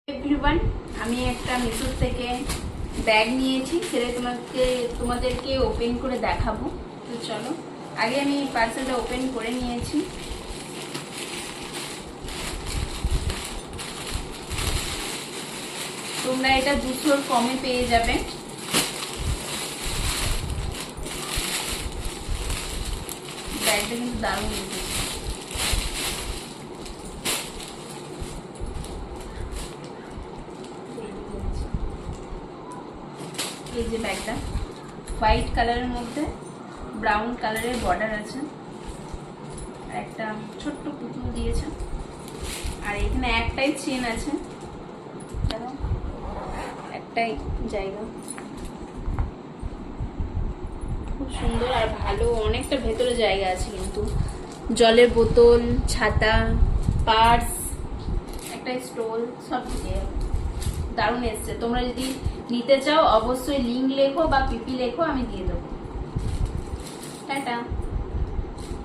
Everyone, আমি একটা মিশো থেকে ব্যাগ নিয়েছি, সেটা তোমাদেরকে ওপেন করে দেখাবো। তো চলো, আগে আমি পার্সেলটা ওপেন করে নিয়েছি। তোমরা এটা 200 কমে পেয়ে যাবে। ব্যাগটা কিন্তু দারুণ এসেছে। এই যে ব্যাগটা হোয়াইট কালারের মধ্যে ব্রাউন কালারের বর্ডার আছে, আর একটা ছোট্ট পুতুল দিয়েছে, আর এখানে একটাই চেন আছে, দেখো একটাই জায়গা। খুব সুন্দর আর ভালো, অনেকটা ভেতরে জায়গা আছে, কিন্তু জলের বোতল, ছাতা, পার্স, একটা স্টোল সব দিয়ে দারুণ এসছে। তোমরা যদি নিতে চাও অবশ্যই লিংক লেখো বা পিপি লেখো, আমি দিয়ে দেবো। টাটা।